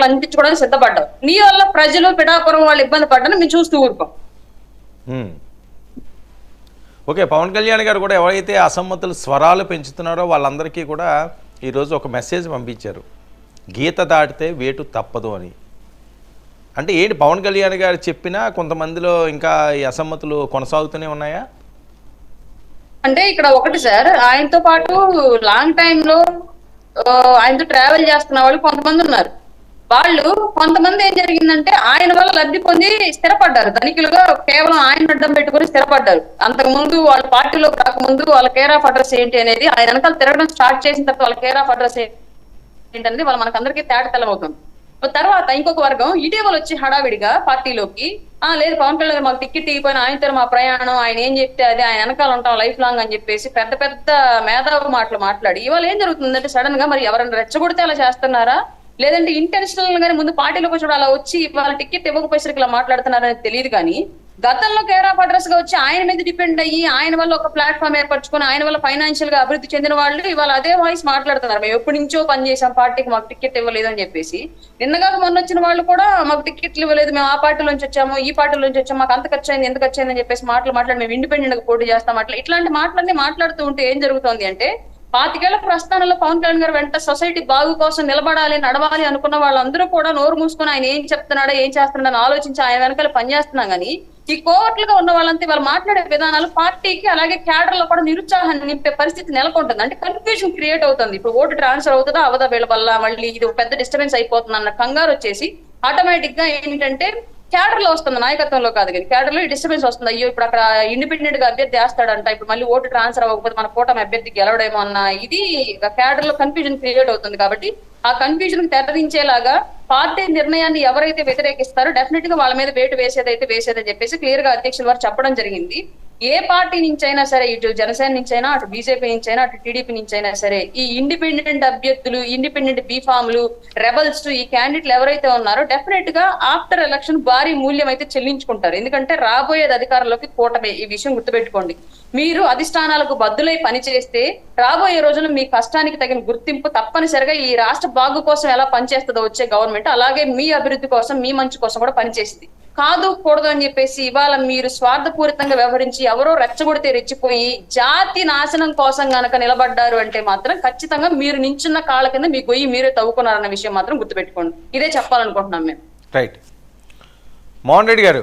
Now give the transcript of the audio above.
అందించుకోవడానికి సిద్ధపడ్డావు. నీ వల్ల ప్రజలు పిఠాపురం వాళ్ళు ఇబ్బంది పడ్డాను మేము చూస్తూ ఊరుకోం. ఓకే, పవన్ కళ్యాణ్ గారు కూడా ఎవరైతే అసమ్మతులు స్వరాలు పెంచుతున్నారో వాళ్ళందరికీ కూడా ఈరోజు ఒక మెసేజ్ పంపించారు, గీత దాటితే వేటు తప్పదు అని. అంటే ఏంటి పవన్ కళ్యాణ్ గారు చెప్పినా కొంతమందిలో ఇంకా ఈ అసమ్మతులు కొనసాగుతూనే ఉన్నాయా? అంటే ఇక్కడ ఒకటి సార్, ఆయనతో పాటు లాంగ్ టైమ్ లో ఆయనతో ట్రావెల్ చేస్తున్న వాళ్ళు కొంతమంది ఉన్నారు. వాళ్ళు కొంతమంది ఏం జరిగిందంటే ఆయన వల్ల లబ్ధి పొంది స్థిరపడ్డారు, ధనికులుగా కేవలం ఆయన అడ్డం పెట్టుకుని స్థిరపడ్డారు. అంతకు ముందు వాళ్ళ పార్టీలోకి రాకముందు వాళ్ళ కేర్ ఆఫ్ అడ్రస్ ఏంటి అనేది, ఆయన వెనకాల తిరగడం స్టార్ట్ చేసిన తర్వాత వాళ్ళ కేర్ ఆఫ్ అడ్రస్ ఏంటి అనేది వాళ్ళ మనకందరికీ తేట తెల్లమవుతుంది. తర్వాత ఇంకొక వర్గం ఇటీవల వచ్చి హడావిడిగా పార్టీలోకి లేదు పవన్ కళ్యాణ్ మాకు టికెట్ ఇవ్వకపోయినా ఆయనతో మా ప్రయాణం, ఆయన ఏం చెప్తే అది ఆయన వెనకాల ఉంటాం లైఫ్ లాంగ్ అని చెప్పేసి పెద్ద పెద్ద మేధావి మాటలు మాట్లాడి ఇవాళ ఏం జరుగుతుందంటే సడన్ గా మరి ఎవరైనా రెచ్చగొడితే అలా చేస్తున్నారా, లేదంటే ఇంటెన్షనల్ గానీ ముందు పార్టీలోకి వచ్చి అలా వచ్చి వాళ్ళ టికెట్ ఇవ్వకపోయేసరికి ఇలా మాట్లాడుతున్నారనేది తెలియదు. కానీ గతంలో కేర్ ఆఫ్ అడ్రస్ గా వచ్చి ఆయన మీద డిపెండ్ అయ్యి ఆయన వల్ల ఒక ప్లాట్ఫామ్ ఏర్పరచుకుని ఆయన వల్ల ఫైనాన్షియల్ గా అభివృద్ధి చెందిన వాళ్ళు ఇవాళ అదే వాయిస్ మాట్లాడుతున్నారు, మేము ఎప్పటి నుంచో పనిచేసాం పార్టీకి మాకు టికెట్ ఇవ్వలేదు అని చెప్పేసి. నిన్నగా మొన్న వచ్చిన వాళ్ళు కూడా మాకు టికెట్లు ఇవ్వలేదు, మేము ఆ పార్టీ నుంచి వచ్చాము ఈ పార్టీ నుంచి వచ్చాము, మాకు అంత ఖర్చు అయింది ఎందుకు వచ్చింది అని చెప్పేసి మాట్లాడి మేము ఇండిపెండెంట్ గా పోటీ చేస్తాం. ఇట్లాంటి మాటలన్నీ మాట్లాడుతూ ఉంటే ఏం జరుగుతోంది అంటే 25 ఏళ్ల ప్రస్థానంలో పవన్ కళ్యాణ్ గారు వెంట సొసైటీ బాగు కోసం నిలబడాలి నడవాలి అనుకున్న వాళ్ళందరూ కూడా నోరు మూసుకొని ఆయన ఏం చెప్తున్నాడో ఏం చేస్తున్నాడో ఆలోచించి ఆయన వెనకాల పనిచేస్తున్నాం. కానీ ఈ కోవర్ట్లుగా ఉన్న వాళ్ళంతా వాళ్ళు మాట్లాడే విధానాలు పార్టీకి అలాగే క్యాడర్ లో కూడా నిరుత్సాహాన్ని నింపే పరిస్థితి నెలకొంటుంది. అంటే కన్ఫ్యూజన్ క్రియేట్ అవుతుంది. ఇప్పుడు ఓటు ట్రాన్స్ఫర్ అవుతుందా అవదా వీళ్ళ వల్ల మళ్ళీ ఇది పెద్ద డిస్టర్బెన్స్ అయిపోతుంది అన్న కంగారు వచ్చేసి ఆటోమేటిక్ గా ఏంటంటే క్యాడర్ లో వస్తుంది, నాయకత్వంలో కాదు కానీ క్యాడర్ లో డిస్టర్బెన్స్ వస్తుంది. అయ్యో ఇప్పుడు అక్కడ ఇండిపెండెంట్ గా అభ్యర్థి వేస్తాడంట, ఇప్పుడు మళ్ళీ ఓటు ట్రాన్స్ఫర్ అవ్వకపోతే మన కూటమి అభ్యర్థి గెలవడేమో అన్న ఇది క్యాడర్ లో కన్ఫ్యూజన్ క్రియేట్ అవుతుంది. కాబట్టి ఆ కన్ఫ్యూజన్ తెరదించేలాగా పార్టీ నిర్ణయాన్ని ఎవరైతే వ్యతిరేకిస్తారో డెఫినెట్ గా వాళ్ళ మీద వేటు వేసేదని చెప్పేసి క్లియర్ గా అధ్యక్షుల వారు చెప్పడం జరిగింది. ఏ పార్టీ నుంచి అయినా సరే, ఇటు జనసేన నుంచి అయినా అటు బీజేపీ నుంచి అయినా అటు టీడీపీ నుంచి అయినా సరే, ఈ ఇండిపెండెంట్ అభ్యర్థులు ఇండిపెండెంట్ బీఫామ్లు రెబల్స్ ఈ క్యాండిడేట్లు ఎవరైతే ఉన్నారో డెఫినెట్ గా ఆఫ్టర్ ఎలక్షన్ భారీ మూల్యం అయితే చెల్లించుకుంటారు. ఎందుకంటే రాబోయేది అధికారంలోకి కూటమి, ఈ విషయం గుర్తుపెట్టుకోండి. మీరు అధిష్టానాలకు బద్దులై పనిచేస్తే రాబోయే రోజుల్లో మీ కష్టానికి తగిన గుర్తింపు తప్పనిసరిగా ఈ రాష్ట్ర బాగు కోసం ఎలా పనిచేస్తుందో వచ్చే గవర్నమెంట్ అలాగే మీ అభివృద్ధి కోసం మీ మంచి కోసం కూడా పనిచేస్తుంది. కాదు కూడదు అని చెప్పేసి ఇవాళ మీరు స్వార్థపూరితంగా వ్యవహరించి ఎవరో రెచ్చగొడితే రెచ్చిపోయి జాతి నాశనం కోసం గనక నిలబడ్డారు అంటే మాత్రం ఖచ్చితంగా మీరు నించున్న కాళ్ళ కింద మీ గొయ్యి మీరే తవ్వుకున్నారన్న విషయం మాత్రం గుర్తుపెట్టుకోండి. ఇదే చెప్పాలనుకుంటున్నాం మేము. రైట్, మోహన్ రెడ్డి గారు.